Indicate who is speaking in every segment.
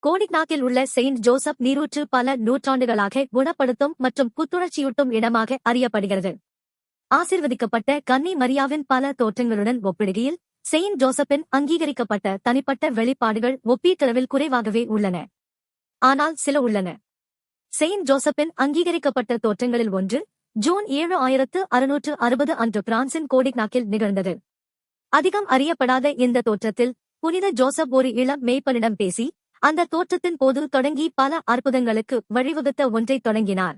Speaker 1: கோடிக்நாக்கில் உள்ள Saint Joseph நீரூற்று பல நூற்றாண்டுகளாக குணப்படுத்தும் மற்றும் புத்துணர்ச்சியூட்டும் இடமாக அறியப்படுகிறது. ஆசிர்வதிக்கப்பட்ட கன்னி மரியாவின் பல தோற்றங்களுடன் ஒப்பிடுகையில் செயின்ட் ஜோசப்பின் அங்கீகரிக்கப்பட்ட தனிப்பட்ட வெளிப்பாடுகள் ஒப்பீட்டளவில் குறைவாகவே உள்ளன. ஆனால் சில உள்ளன. செயின்ட் ஜோசப்பின் அங்கீகரிக்கப்பட்ட தோற்றங்களில் ஒன்று ஜூன் 7, 1660 அன்று பிரான்சின் கோடிக்நாக்கில் நிகழ்ந்தது. அதிகம் அறியப்படாத இந்த தோற்றத்தில் புனித ஜோசப் ஒரு இளம் மேய்ப்பனிடம் பேசி அந்த தோற்றத்தின் போது தொடங்கி பல அற்புதங்களுக்கு வழிவகுத்த ஒன்றைத் தொடங்கினார்.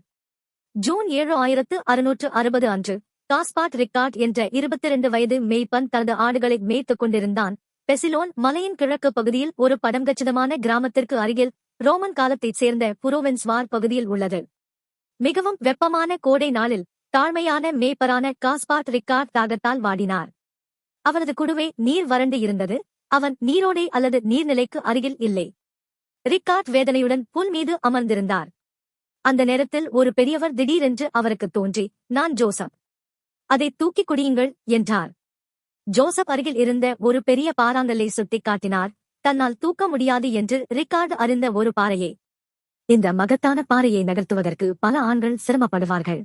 Speaker 1: ஜூன் 7, 1660 அன்று காஸ்பாட் ரிக்கார்ட் என்ற 22 வயது மேய்ப்பன் தனது ஆடுகளை மேய்த்துக் கொண்டிருந்தான். பெசிலோன் மலையின் கிழக்கு பகுதியில் ஒரு படம்கச்சிதமான கிராமத்திற்கு அருகில் ரோமன் காலத்தைச் சேர்ந்த புரோவென்ஸ்வார் பகுதியில் உள்ளது. மிகவும் வெப்பமான கோடை நாளில் தாழ்மையான மேய்ப்பரான காஸ்பாட் ரிக்கார்ட் தாகத்தால் வாடினார். அவரது குடுவை நீர் வறண்டு இருந்தது. அவன் நீரோடை அல்லது நீர்நிலைக்கு அருகில் இல்லை. ரிக்கார்ட் வேதனையுடன் புல் மீது அமர்ந்திருந்தார். அந்த நேரத்தில் ஒரு பெரியவர் திடீரென்று அவருக்கு தோன்றி, "நான் ஜோசப். அதை தூக்கிக் குடியுங்கள்" என்றார். ஜோசப் அருகில் இருந்த ஒரு பெரிய பாறாங்கல்லை சுட்டிக் காட்டினார். தன்னால் தூக்க முடியாது என்று ரிக்கார்டு அறிந்த ஒரு பாறையை. இந்த மகத்தான பாறையை நகர்த்துவதற்கு பல ஆண்கள் சிரமப்படுவார்கள்.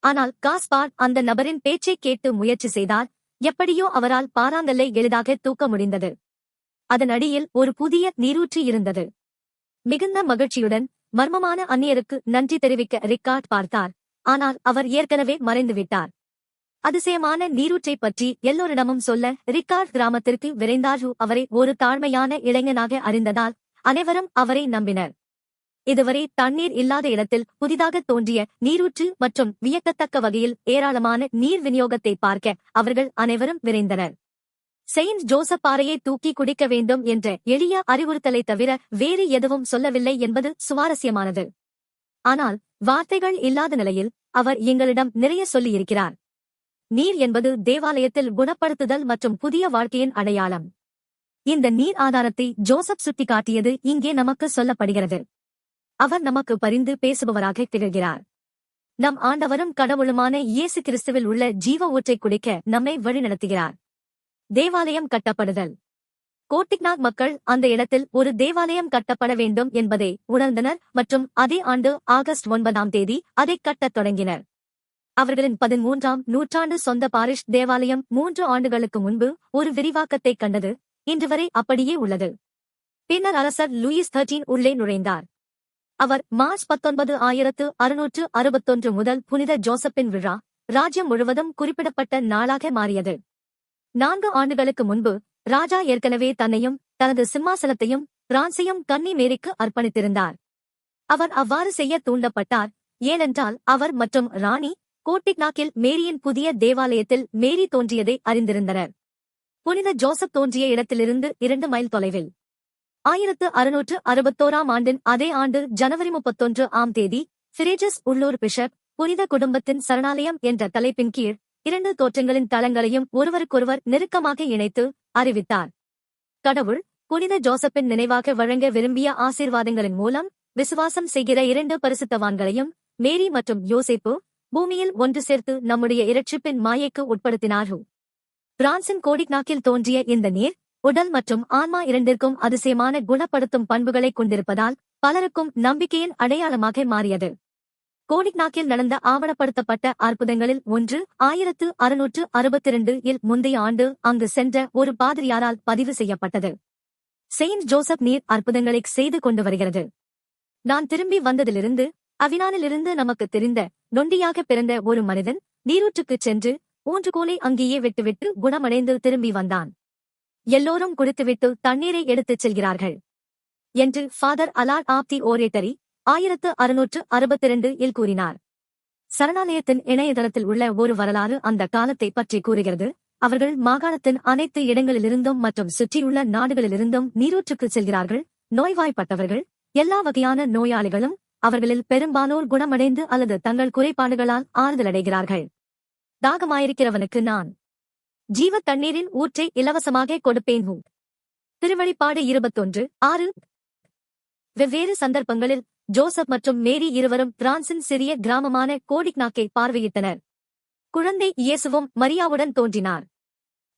Speaker 1: ஆனால் காஸ்பாட் அந்த நபரின் பேச்சைக் கேட்டு முயற்சி செய்தார். எப்படியோ அவரால் பாறாங்கல்லை எளிதாக தூக்க முடிந்தது. அதன் அடியில் ஒரு புதிய நீரூற்று இருந்தது. மிகுந்த மகிழ்ச்சியுடன் மர்மமான அந்நியருக்கு நன்றி தெரிவிக்க ரிக்கார்ட் பார்த்தார். ஆனால் அவர் ஏற்கனவே மறைந்துவிட்டார். அதிசயமான நீரூற்றைப் பற்றி எல்லோரிடமும் சொல்ல ரிக்கார்ட் கிராமத்திற்கு விரைந்தார். அவரை ஒரு தாழ்மையான இளைஞனாக அறிந்ததால் அனைவரும் அவரை நம்பினர். இதுவரை தண்ணீர் இல்லாத இடத்தில் புதிதாக தோன்றிய நீரூற்று மற்றும் வியக்கத்தக்க வகையில் ஏராளமான நீர் விநியோகத்தை பார்க்க அவர்கள் அனைவரும் விரைந்தனர். செயின்ட் ஜோசப் பாறையை தூக்கி குடிக்க வேண்டும் என்ற எளிய அறிவுறுத்தலை தவிர வேறு எதுவும் சொல்லவில்லை என்பது சுவாரஸ்யமானது. ஆனால் வார்த்தைகள் இல்லாத நிலையில் அவர் எங்களிடம் நிறைய சொல்லியிருக்கிறார். நீர் என்பது தேவாலயத்தில் குணப்படுத்துதல் மற்றும் புதிய வாழ்க்கையின் அடையாளம். இந்த நீர் ஆதாரத்தை ஜோசப் சுட்டிக்காட்டியது இங்கே நமக்கு சொல்லப்படுகிறது. அவர் நமக்கு பரிந்து பேசுபவராக திகழ்கிறார். நம் ஆண்டவரும் கடவுளுமான இயேசு கிறிஸ்துவில் உள்ள ஜீவ ஊற்றை குடிக்க நம்மை வழிநடத்துகிறார். தேவாலயம் கட்டப்படுதல். கோட்டிக்நாக் மக்கள் அந்த இடத்தில் ஒரு தேவாலயம் கட்டப்பட வேண்டும் என்பதை உணர்ந்தனர் மற்றும் அதே ஆண்டு ஆகஸ்ட் 9 அதைக் கட்டத் தொடங்கினர். அவர்களின் 13ஆம் நூற்றாண்டு சொந்த பாரிஷ் தேவாலயம் 3 ஆண்டுகளுக்கு முன்பு ஒரு விரிவாக்கத்தைக் கண்டது. இன்று வரை அப்படியே உள்ளது. பின்னர் அரசர் லூயிஸ் 13 உள்ளே நுழைந்தார். அவர் மார்ச் 19, 1661 முதல் புனித ஜோசப்பின் விழா ராஜ்யம் முழுவதும் குறிப்பிடப்பட்ட நாளாக மாறியது. 4 ஆண்டுகளுக்கு முன்பு ராஜா ஏற்கனவே தன்னையும் தனது சிம்மாசனத்தையும் பிரான்சையும் கன்னி மேரிக்கு அர்ப்பணித்திருந்தார். அவர் அவ்வாறு செய்ய தூண்டப்பட்டார். ஏனென்றால் அவர் மற்றும் ராணி கோட்டிக்நாக்கில் மேரியின் புதிய தேவாலயத்தில் மேரி தோன்றியதை அறிந்திருந்தனர். புனித ஜோசப் தோன்றிய இடத்திலிருந்து 2 மைல் தொலைவில். 1661 ஆண்டின் அதே ஆண்டு ஜனவரி 31 ஃபிரேஜஸ் உள்ளூர் பிஷப் புனித குடும்பத்தின் சரணாலயம் என்ற தலைப்பின் கீழ் 2 தோற்றங்களின் தளங்களையும் ஒருவருக்கொருவர் நெருக்கமாக இணைத்து அறிவித்தார். கடவுள் புனித ஜோசப்பின் நினைவாக வழங்க விரும்பிய ஆசீர்வாதங்களின் மூலம் விசுவாசம் செய்கிற 2 பரிசுத்தவான்களையும் மேரி மற்றும் யோசேப்பு பூமியில் ஒன்று சேர்த்து நம்முடைய இரட்சிப்பின் மாயைக்கு உட்படுத்தினார். பிரான்சின் கோடிக்நாக்கில் தோன்றிய இந்த நீர் உடல் மற்றும் ஆன்மா இரண்டிற்கும் அதிசயமான குணப்படுத்தும் பண்புகளை கொண்டிருப்பதால் பலருக்கும் நம்பிக்கையின் அடையாளமாக மாறியது. கோடிக்நாக்கில் நடந்த ஆவணப்படுத்தப்பட்ட அற்புதங்களில் ஒன்று 1662 இல் முந்தைய ஆண்டு அங்கு சென்ற ஒரு பாதிரியாரால் பதிவு செய்யப்பட்டது. செயின்ட் ஜோசப் நீர் அற்புதங்களை செய்து கொண்டு வருகிறது. நான் திரும்பி வந்ததிலிருந்து அவினானிலிருந்து நமக்கு தெரிந்த நொண்டியாக பிறந்த ஒரு மனிதன் நீரூற்றுக்குச் சென்று ஊன்றுகோலை அங்கேயே விட்டுவிட்டு குணமடைந்து திரும்பி வந்தான். எல்லோரும் குடித்துவிட்டு தண்ணீரை எடுத்துச் செல்கிறார்கள் என்று ஃபாதர் அலாட் ஆப் தி ஓரேட்டரி 1662 இல் கூறினார். சரணாலயத்தின் இணையதளத்தில் உள்ள ஒரு வரலாறு அந்த காலத்தை பற்றி கூறுகிறது. அவர்கள் மாகாணத்தின் அனைத்து இடங்களிலிருந்தும் மற்றும் சுற்றியுள்ள நாடுகளிலிருந்தும் நீரூற்றுக்குச் செல்கிறார்கள். நோய்வாய்ப்பட்டவர்கள், எல்லா வகையான நோயாளிகளும், அவர்களில் பெரும்பாலோர் குணமடைந்து அல்லது தங்கள் குறைபாடுகளால் ஆறுதலடைகிறார்கள். தாகமாயிருக்கிறவனுக்கு நான் ஜீவ தண்ணீரின் ஊற்றை இலவசமாக கொடுப்பேன். திருவெளிப்பாடு 21:6. வெவ்வேறு சந்தர்ப்பங்களில் ஜோசப் மற்றும் மேரி இருவரும் பிரான்சின் சிறிய கிராமமான கோடிக்நாக்கை பார்வையிட்டனர். குழந்தை இயேசுவும் மரியாவுடன் தோன்றினார்.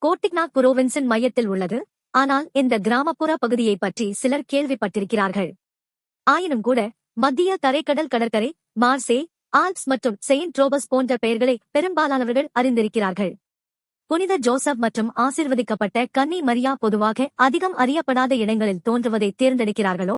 Speaker 1: கோட்டிக்நாக் புரோவின்ஸின் மையத்தில் உள்ளது. ஆனால் இந்த கிராமப்புற பகுதியை பற்றி சிலர் கேள்விப்பட்டிருக்கிறார்கள். ஆயினும் கூட மத்திய தரைக்கடல் கடற்கரை, மார்சே, ஆல்ப்ஸ் மற்றும் செயின்ட் ரோபஸ் போன்ற பெயர்களை பெரும்பாலானவர்கள் அறிந்திருக்கிறார்கள். புனித ஜோசப் மற்றும் ஆசீர்வதிக்கப்பட்ட கன்னி மரியா பொதுவாக அதிகம் அறியப்படாத இடங்களில் தோன்றுவதை தேர்ந்தெடுக்கிறார்களோ